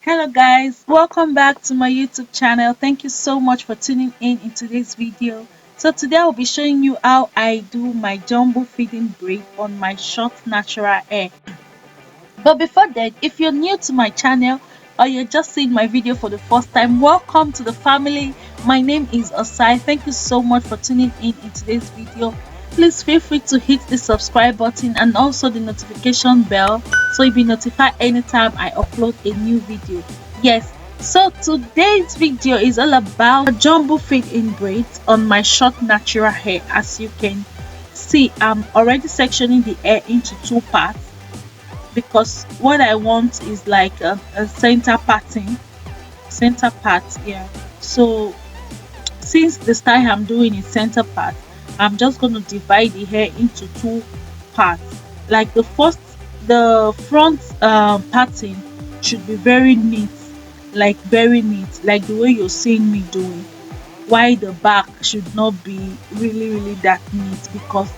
Hello guys, welcome back to my YouTube channel. Thank you so much for tuning in today's video. So today I'll be showing you how I do my jumbo feeding braid on my short natural hair. But before that, if you're new to my channel or you're just seeing my video for the first time, welcome to the family. My name is Osai. Thank you so much for tuning in today's video. Please feel free to hit the subscribe button and also the notification bell so you'll be notified anytime I upload a new video. Yes, so today's video is all about a jumbo feed in braids on my short natural hair. As you can see, I'm already sectioning the hair into two parts because what I want is like a center parting, center part. Yeah. So since the style I'm doing is center part, I'm just going to divide the hair into two parts. Like the front parting should be very neat, like very neat, like the way you're seeing me doing. While the back should not be really that neat because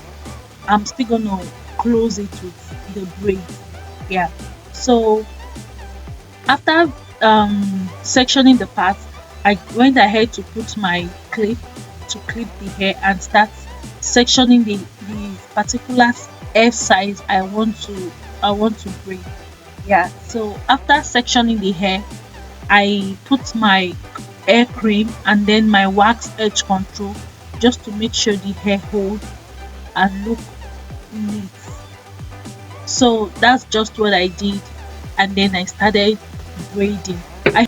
I'm still gonna close it with the braid. Yeah. So after sectioning the parts, I went ahead to put my clip to clip the hair and start sectioning the particular hair size I want to braid. Yeah. So after sectioning the hair, I put my hair cream and then my wax edge control just to make sure the hair holds and look neat. So that's just what I did, and then I started braiding. I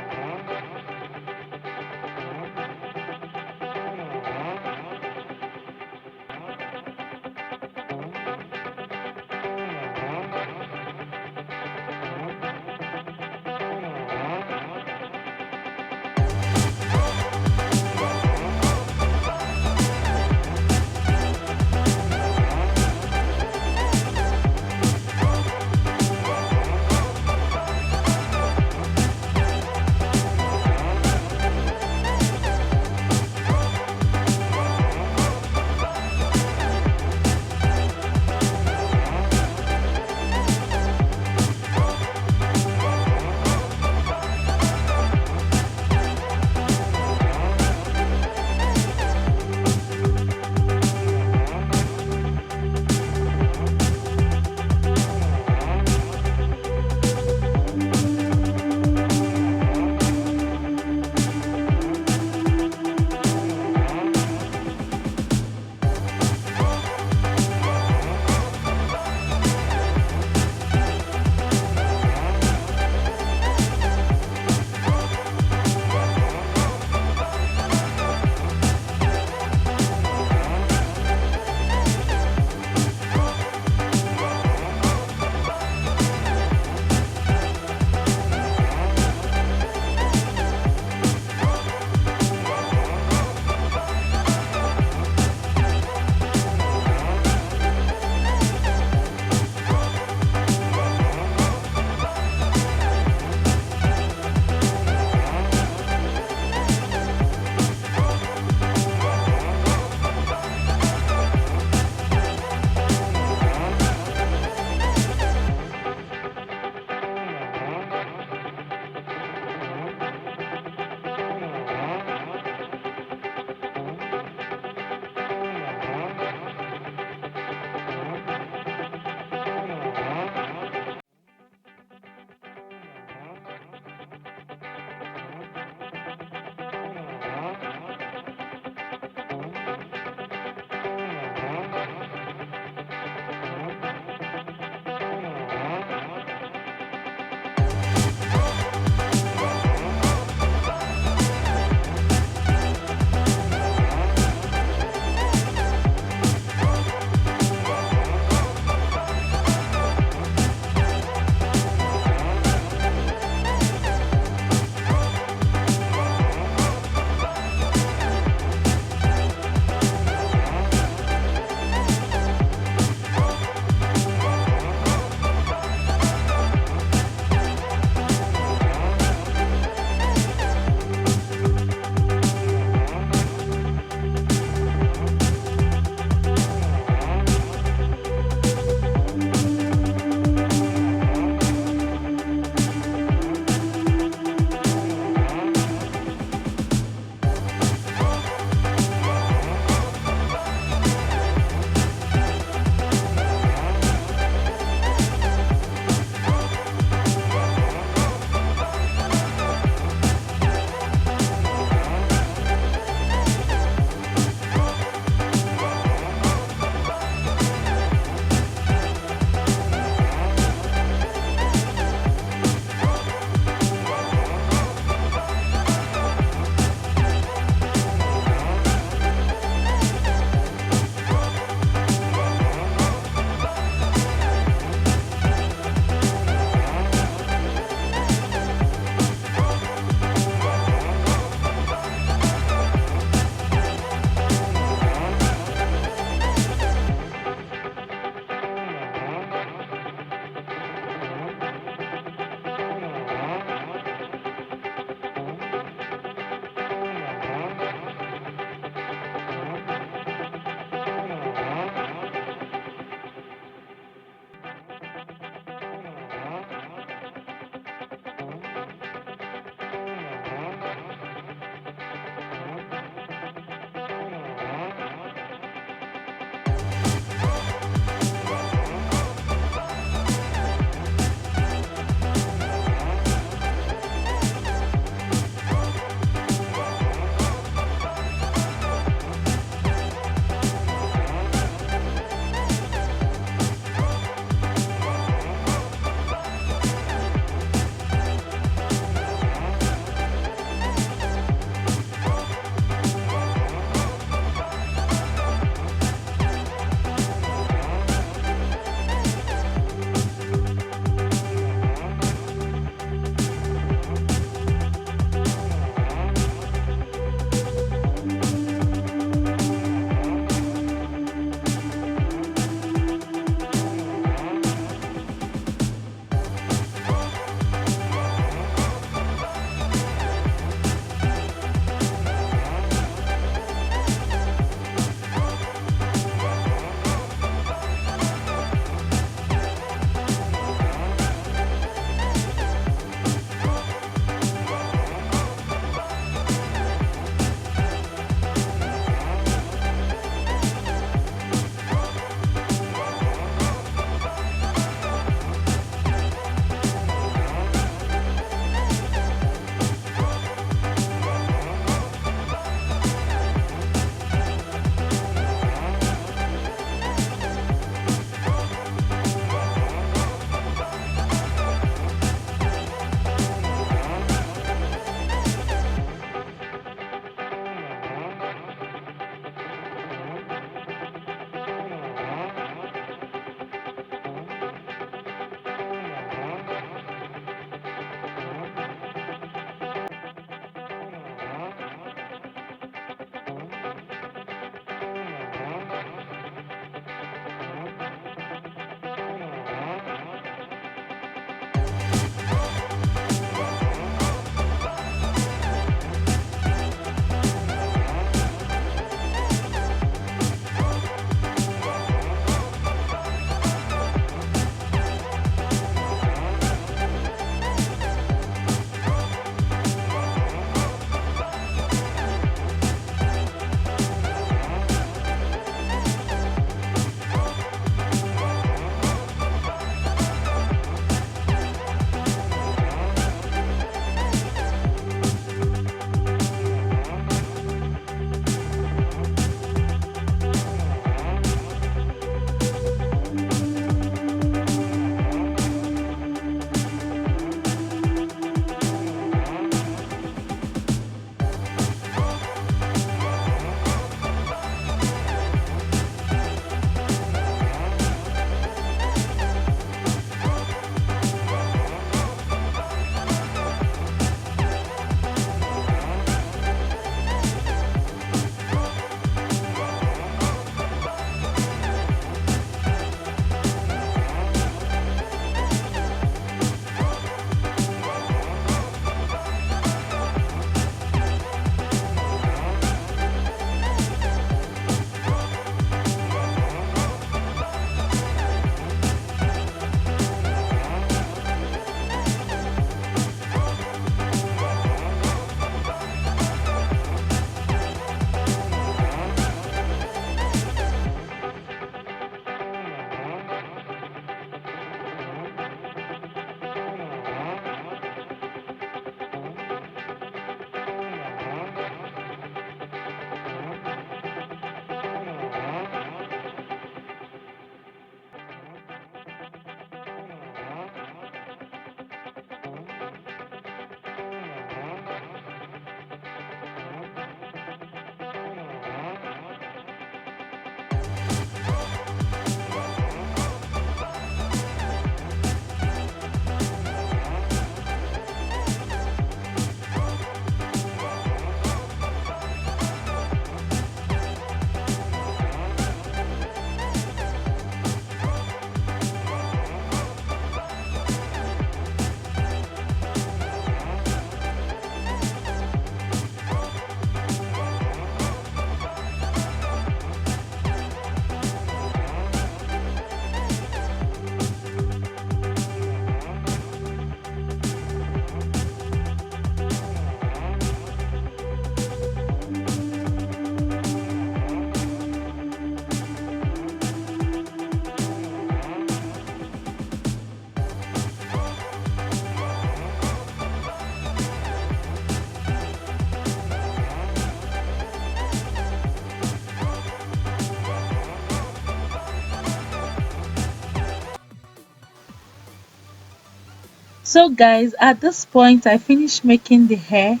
So guys, at this point I finished making the hair,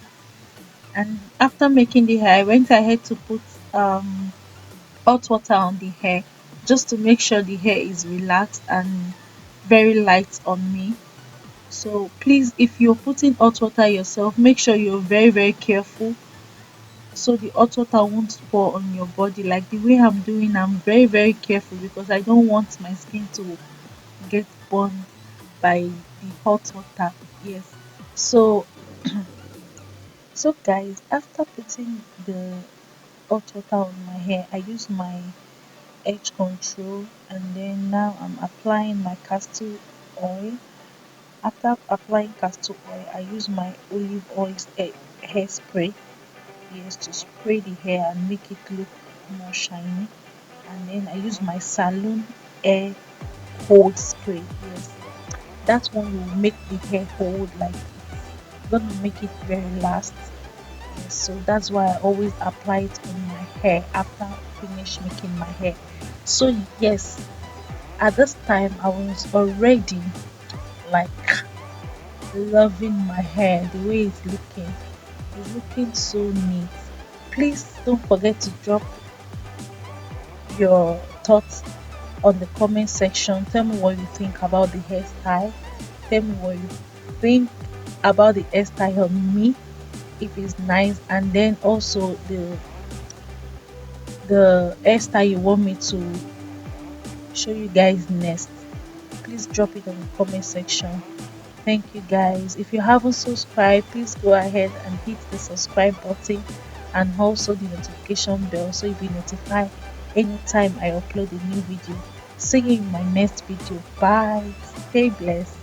and after making the hair I went ahead to put um hot water on the hair just to make sure the hair is relaxed and very light on me. So please, if you're putting hot water yourself, make sure you're very careful so the hot water won't pour on your body. Like the way I'm doing, I'm very careful because I don't want my skin to get burned by the hot water. Yes. So guys, after putting the hot water on my hair, I use my edge control, and then now I'm applying my castor oil. After applying castor oil, I use my olive oil hairspray. Yes, to spray the hair and make it look more shiny. And then I use my salon hair hold spray. Yes, that one will make the hair hold, like it's gonna make it very last. Yes, so that's why I always apply it on my hair after finish making my hair. So yes, at this time I was already like loving my hair, the way it's looking so neat. Please don't forget to drop your thoughts on the comment section. Tell me what you think about the hairstyle. Tell me what you think about the hairstyle on me, if it's nice, and then also the hairstyle you want me to show you guys next. Please drop it on the comment section. Thank you guys. If you haven't subscribed, please go ahead and hit the subscribe button and also the notification bell so you'll be notified anytime I upload a new video. See you in my next video. Bye. Stay blessed.